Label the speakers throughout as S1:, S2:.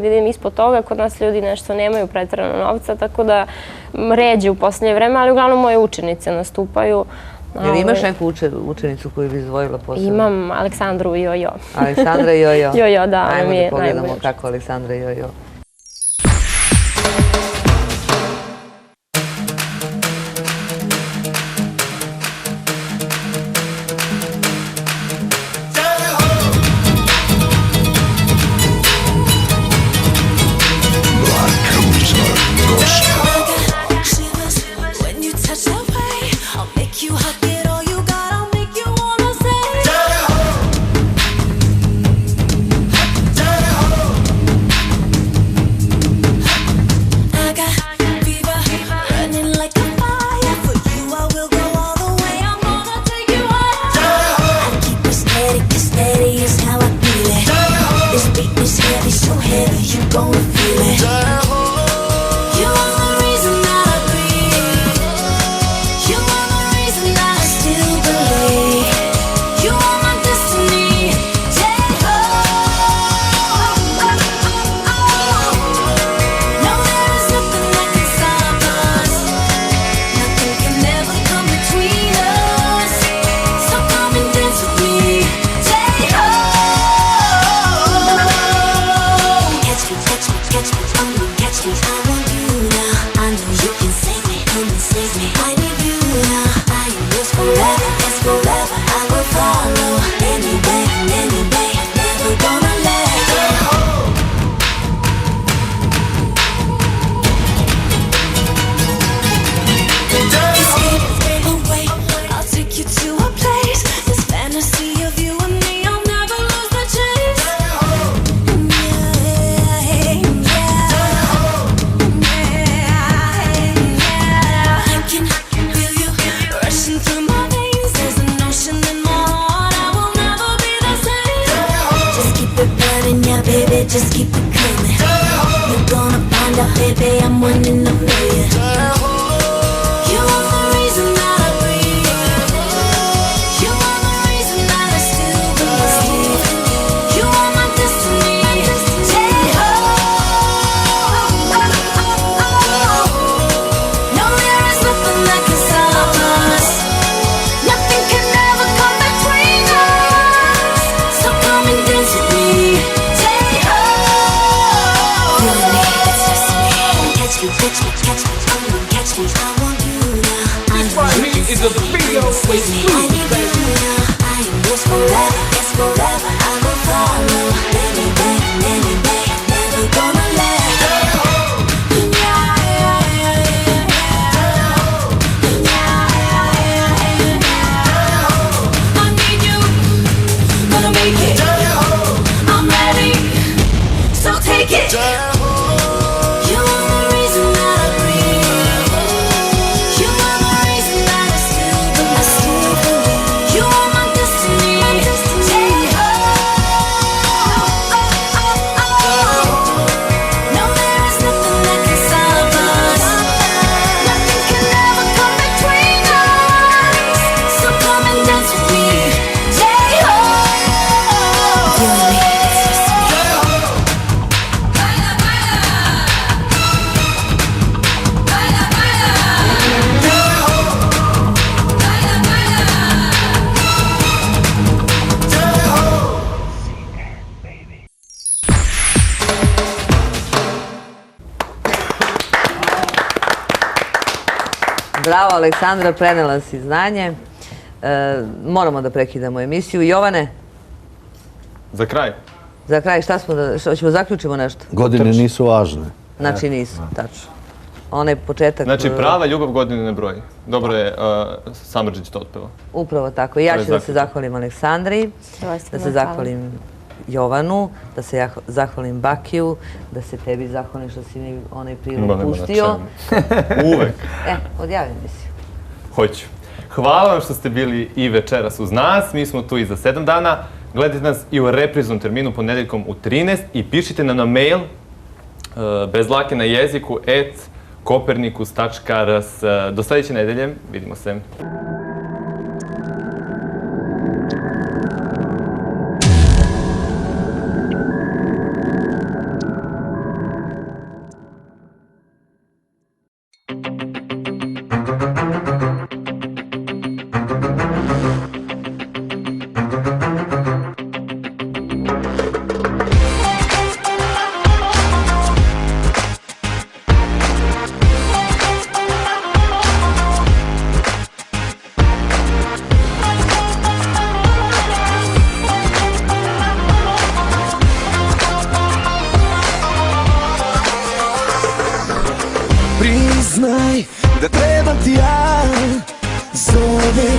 S1: Vidim ispod toga, kod nas ljudi nešto nemaju preterano novca, tako da ređe u posljednje vreme, ali uglavnom moje učenice nastupaju.
S2: Jer imaš neku učenicu koju bi izdvojila posebno?
S1: Imam Aleksandru Jojo.
S2: Aleksandra Jojo?
S1: Jojo, da, ona mi je najbolja.
S2: Ajmo da pogledamo kako Aleksandra Jojo.
S3: Just keep it coming. You're gonna find out, baby, I'm one in a million. You are the reason that I breathe. You are the reason that I still believe. You are my destiny. No, there is nothing that can stop us. Nothing can ever come between us. So come and dance with me.
S4: Is a video exclusive.
S3: I need you now. I am yours forever. Yes, forever. I will follow. Any day, never gonna let go. I need you. Gonna make it. I'm ready. So take it.
S2: Bravo, Aleksandra, prenela si znanje. Moramo da prekidamo emisiju. Jovane?
S4: Za kraj.
S2: Za kraj, šta ćemo zaključimo nešto?
S5: Godine nisu važne.
S2: Znači nisu, tačno. Onaj početak...
S4: Znači prava ljubav godine ne broji. Dobro je Samardžić to otpeva.
S2: Upravo tako. Ja ću da se zahvalim Aleksandri, da se zahvalim Jovanu, da se ja zahvalim Bakiju, da se tebi zahvalim što si mi onaj prilog pustio.
S4: Uvek.
S2: Odjavim emisiju.
S4: Hoću. Hvala vam što ste bili i večeras uz nas. Mi smo tu i za 7 dana. Gledajte nas i u repriznom terminu ponedeljkom u 13 i pišite nam na mail bez dlake na jeziku @kopernikus.rs. Do sledeće nedelje. Vidimo se.
S5: Znaj da trebam ti ja, zove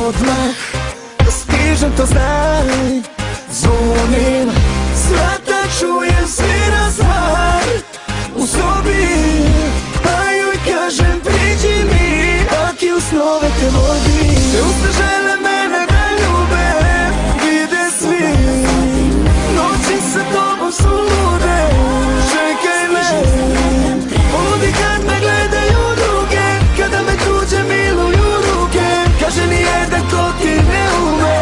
S5: odmah, stižem to znaj, zvonim, svata čujem svi razvar u sobi, pa joj kažem priđi mi, aki u snove te vodi. Te usta žele mene da ljube, vide svi, noći sa tobom su lude, čekaj me, poludi kad me gledaju druge, kada me tuđe miluju ruke, kaže nijedan ko ti ne ume.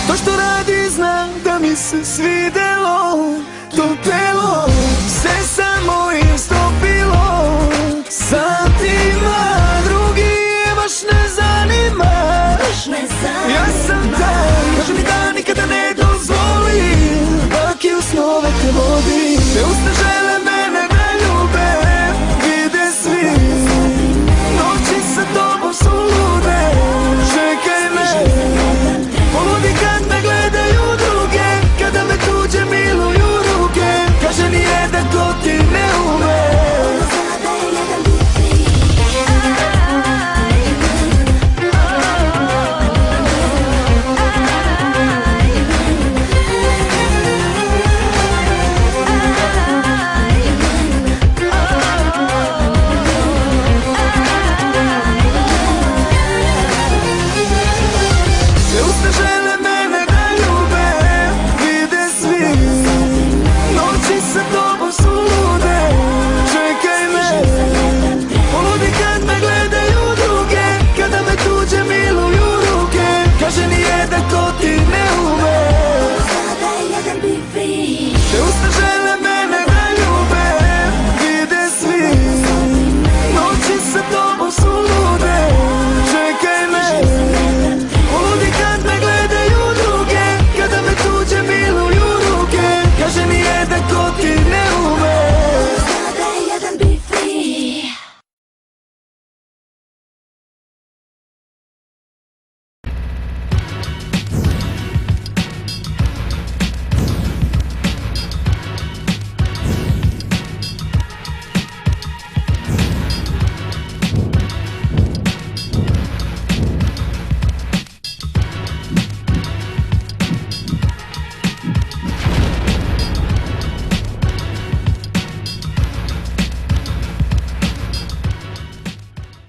S5: To što radi znam da mi se svidelo, to telo se samo istopilo. Sam ti ima, drugi je baš ne zanima.